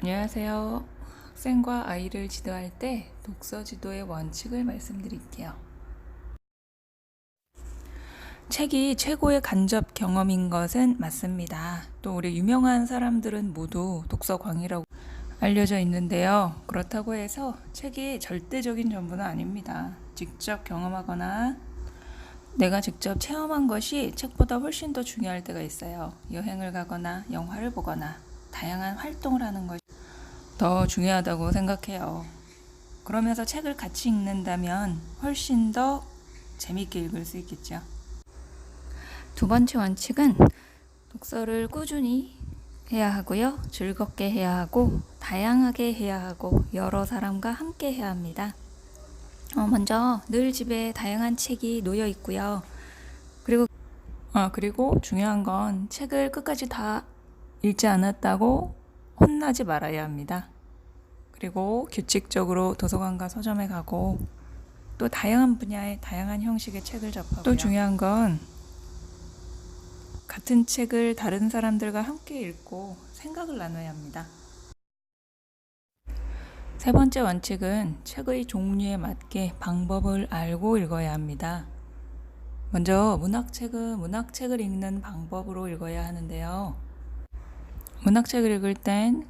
안녕하세요. 학생과 아이를 지도할 때 독서 지도의 원칙을 말씀드릴게요. 책이 최고의 간접 경험인 것은 맞습니다. 또 우리 유명한 사람들은 모두 독서광이라고 알려져 있는데요. 그렇다고 해서 책이 절대적인 전부는 아닙니다. 직접 경험하거나 내가 직접 체험한 것이 책보다 훨씬 더 중요할 때가 있어요. 여행을 가거나 영화를 보거나 다양한 활동을 하는 것이 더 중요하다고 생각해요. 그러면서 책을 같이 읽는다면 훨씬 더 재밌게 읽을 수 있겠죠. 두 번째 원칙은 독서를 꾸준히 해야 하고요. 즐겁게 해야 하고 다양하게 해야 하고 여러 사람과 함께 해야 합니다. 먼저 늘 집에 다양한 책이 놓여 있고요. 그리고 중요한 건 책을 끝까지 다 읽지 않았다고 혼나지 말아야 합니다. 그리고 규칙적으로 도서관과 서점에 가고 또 다양한 분야의 다양한 형식의 책을 접하고요. 또 중요한 건 같은 책을 다른 사람들과 함께 읽고 생각을 나눠야 합니다. 세 번째 원칙은 책의 종류에 맞게 방법을 알고 읽어야 합니다. 먼저 문학책은 문학책을 읽는 방법으로 읽어야 하는데요. 문학책을 읽을 땐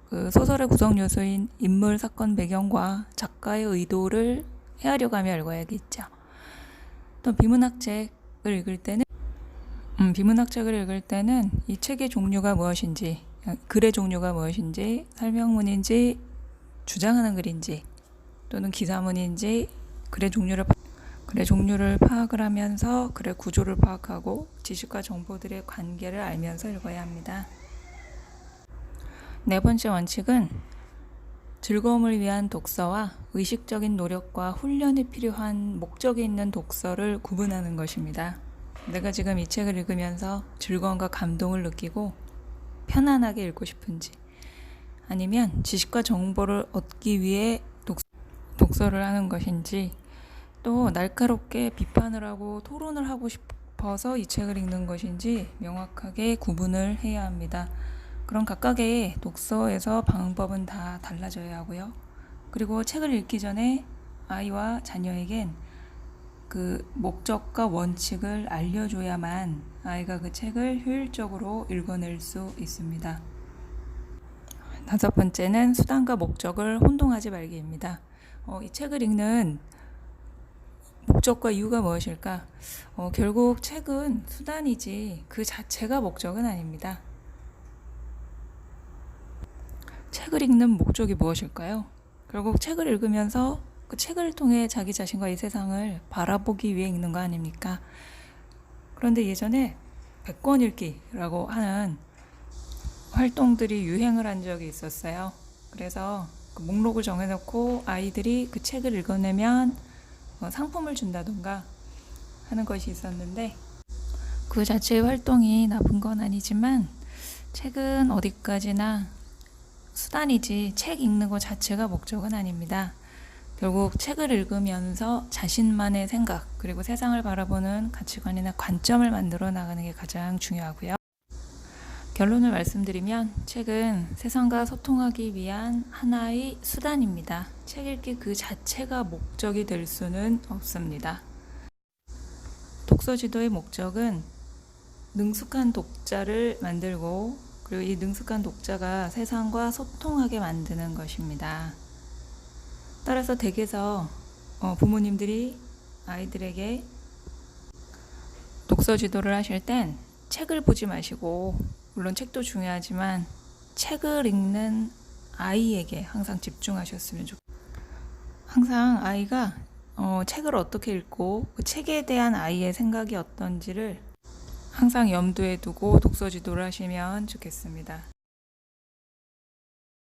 그 소설의 구성 요소인 인물, 사건, 배경과 작가의 의도를 헤아려가며 읽어야겠죠. 또 비문학책을 읽을 때는 이 책의 종류가 무엇인지, 글의 종류가 무엇인지, 설명문인지, 주장하는 글인지, 또는 기사문인지 글의 종류를 파악을 하면서 글의 구조를 파악하고 지식과 정보들의 관계를 알면서 읽어야 합니다. 네 번째 원칙은 즐거움을 위한 독서와 의식적인 노력과 훈련이 필요한 목적이 있는 독서를 구분하는 것입니다. 내가 지금 이 책을 읽으면서 즐거움과 감동을 느끼고 편안하게 읽고 싶은지, 아니면 지식과 정보를 얻기 위해 독서를 하는 것인지, 또 날카롭게 비판을 하고 토론을 하고 싶어서 이 책을 읽는 것인지 명확하게 구분을 해야 합니다. 그럼 각각의 독서에서 방법은 다 달라져야 하고요. 그리고 책을 읽기 전에 아이와 자녀에겐 그 목적과 원칙을 알려줘야만 아이가 그 책을 효율적으로 읽어낼 수 있습니다. 다섯 번째는 수단과 목적을 혼동하지 말기입니다. 이 책을 읽는 목적과 이유가 무엇일까? 결국 책은 수단이지 그 자체가 목적은 아닙니다. 책을 읽는 목적이 무엇일까요? 결국 책을 읽으면서 그 책을 통해 자기 자신과 이 세상을 바라보기 위해 읽는 거 아닙니까? 그런데 예전에 100권 읽기라고 하는 활동들이 유행을 한 적이 있었어요. 그래서 그 목록을 정해놓고 아이들이 그 책을 읽어내면 상품을 준다던가 하는 것이 있었는데, 그 자체의 활동이 나쁜 건 아니지만 책은 어디까지나 수단이지 책 읽는 것 자체가 목적은 아닙니다. 결국 책을 읽으면서 자신만의 생각, 그리고 세상을 바라보는 가치관이나 관점을 만들어 나가는 게 가장 중요하고요. 결론을 말씀드리면 책은 세상과 소통하기 위한 하나의 수단입니다. 책 읽기 그 자체가 목적이 될 수는 없습니다. 독서 지도의 목적은 능숙한 독자를 만들고, 그리고 이 능숙한 독자가 세상과 소통하게 만드는 것입니다. 따라서 댁에서 부모님들이 아이들에게 독서 지도를 하실 땐 책을 보지 마시고, 물론 책도 중요하지만 책을 읽는 아이에게 항상 집중하셨으면 좋겠습니다. 항상 아이가 책을 어떻게 읽고 그 책에 대한 아이의 생각이 어떤지를 항상 염두에 두고 독서 지도를 하시면 좋겠습니다.